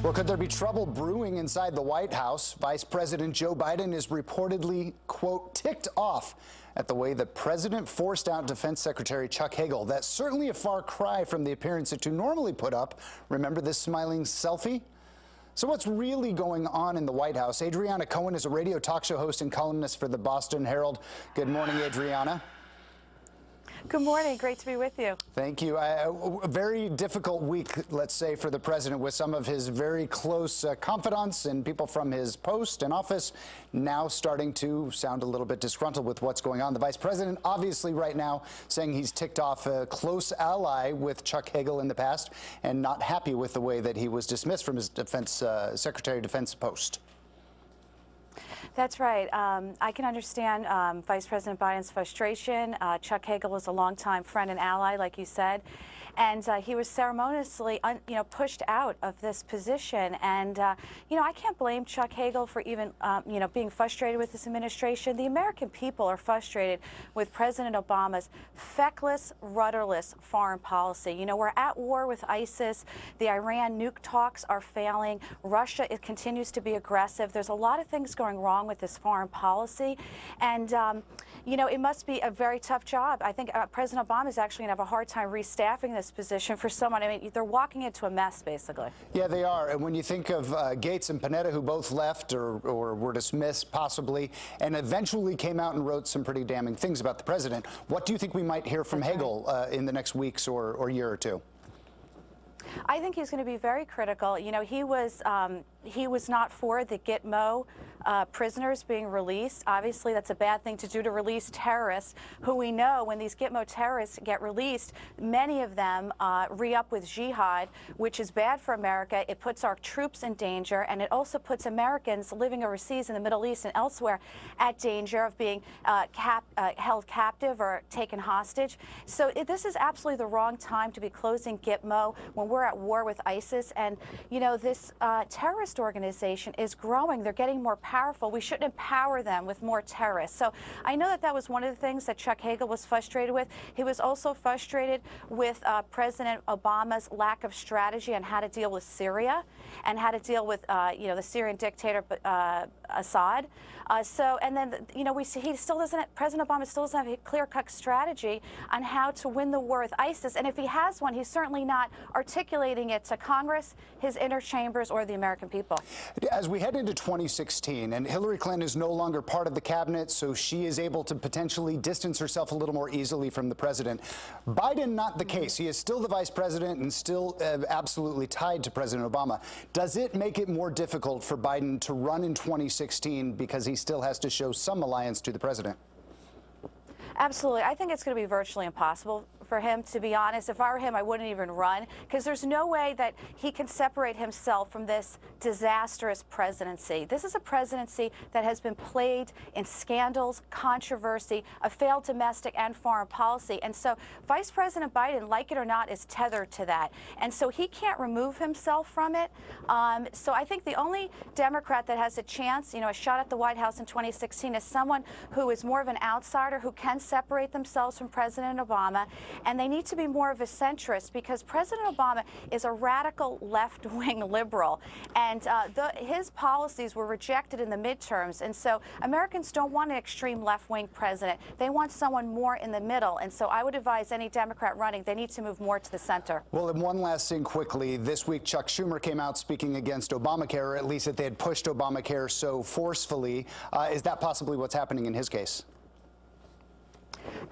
Well, could there be trouble brewing inside the White House? Vice President Joe Biden is reportedly, quote, ticked off at the way the president forced out Defense Secretary Chuck Hagel. That's certainly a far cry from the appearance that you normally put up. Remember this smiling selfie? So what's really going on in the White House? Adriana Cohen is a radio talk show host and columnist for the Boston Herald. Good morning, Adriana. Good morning. Great to be with you. Thank you. A very difficult week, let's say, for the president, with some of his very close confidants and people from his post and office now starting to sound a little bit disgruntled with what's going on. The vice president, obviously right now, saying he's ticked off a close ally with Chuck Hagel in the past and not happy with the way that he was dismissed from his Secretary of Defense post. That's right. I can understand Vice President Biden's frustration. Chuck Hagel was a longtime friend and ally, like you said, and he was ceremoniously, pushed out of this position. And I can't blame Chuck Hagel for even, being frustrated with this administration. The American people are frustrated with President Obama's feckless, rudderless foreign policy. We're at war with ISIS. The Iran nuke talks are failing. Russia, it continues to be aggressive. There's a lot of things going wrong with this foreign policy, and it must be a very tough job. I think President Obama is actually going to have a hard time restaffing this position for someone. I mean, they're walking into a mess, basically. Yeah, they are. And when you think of Gates and Panetta, who both left or were dismissed, possibly, and eventually came out and wrote some pretty damning things about the president, what do you think we might hear from Hagel in the next weeks or year or two? I think he's going to be very critical. He was not for the Gitmo prisoners being released. Obviously, that's a bad thing to do, to release terrorists who we know when these Gitmo terrorists get released, many of them re-up with jihad, which is bad for America. It puts our troops in danger, and it also puts Americans living overseas in the Middle East and elsewhere at danger of being held captive or taken hostage. So this is absolutely the wrong time to be closing Gitmo when we're at war with ISIS. And, this terrorist organization is growing. They're getting more powerful. We shouldn't empower them with more terrorists. So I know that was one of the things that Chuck Hagel was frustrated with. He was also frustrated with President Obama's lack of strategy on how to deal with Syria and how to deal with, the Syrian dictator Assad. And then, we see President Obama still doesn't have a clear-cut strategy on how to win the war with ISIS. And if he has one, he's certainly not articulating it to Congress, his inner chambers, or the American people. As we head into 2016, and Hillary Clinton is no longer part of the cabinet, so she is able to potentially distance herself a little more easily from the president. Biden, not the case. He is still the vice president and still absolutely tied to President Obama. Does it make it more difficult for Biden to run in 2016 because he still has to show some alliance to the president? Absolutely. I think it's going to be virtually impossible for him, to be honest. If I were him, I wouldn't even run, because there's no way that he can separate himself from this disastrous presidency. This is a presidency that has been plagued in scandals, controversy, a failed domestic and foreign policy. And so Vice President Biden, like it or not, is tethered to that. And so he can't remove himself from it. So I think the only Democrat that has a chance, a shot at the White House in 2016 is someone who is more of an outsider, who can separate themselves from President Obama. And they need to be more of a centrist, because President Obama is a radical left-wing liberal, and his policies were rejected in the midterms. And so Americans don't want an extreme left-wing president. They want someone more in the middle. And so I would advise any Democrat running, they need to move more to the center. Well, and one last thing quickly. This week, Chuck Schumer came out speaking against Obamacare, or at least that they had pushed Obamacare so forcefully. Is that possibly what's happening in his case?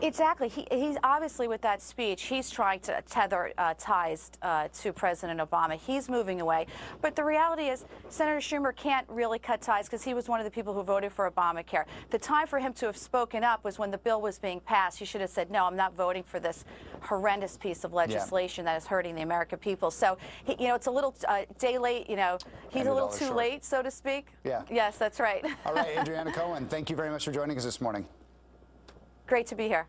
Exactly. He's obviously, with that speech, he's trying to tether ties to President Obama. He's moving away. But the reality is Senator Schumer can't really cut ties, because he was one of the people who voted for Obamacare. The time for him to have spoken up was when the bill was being passed. He should have said, no, I'm not voting for this horrendous piece of legislation that is hurting the American people. So, it's a little day late, he's a little too late, so to speak. Yeah. Yes, that's right. All right, Adriana Cohen, thank you very much for joining us this morning. Great to be here.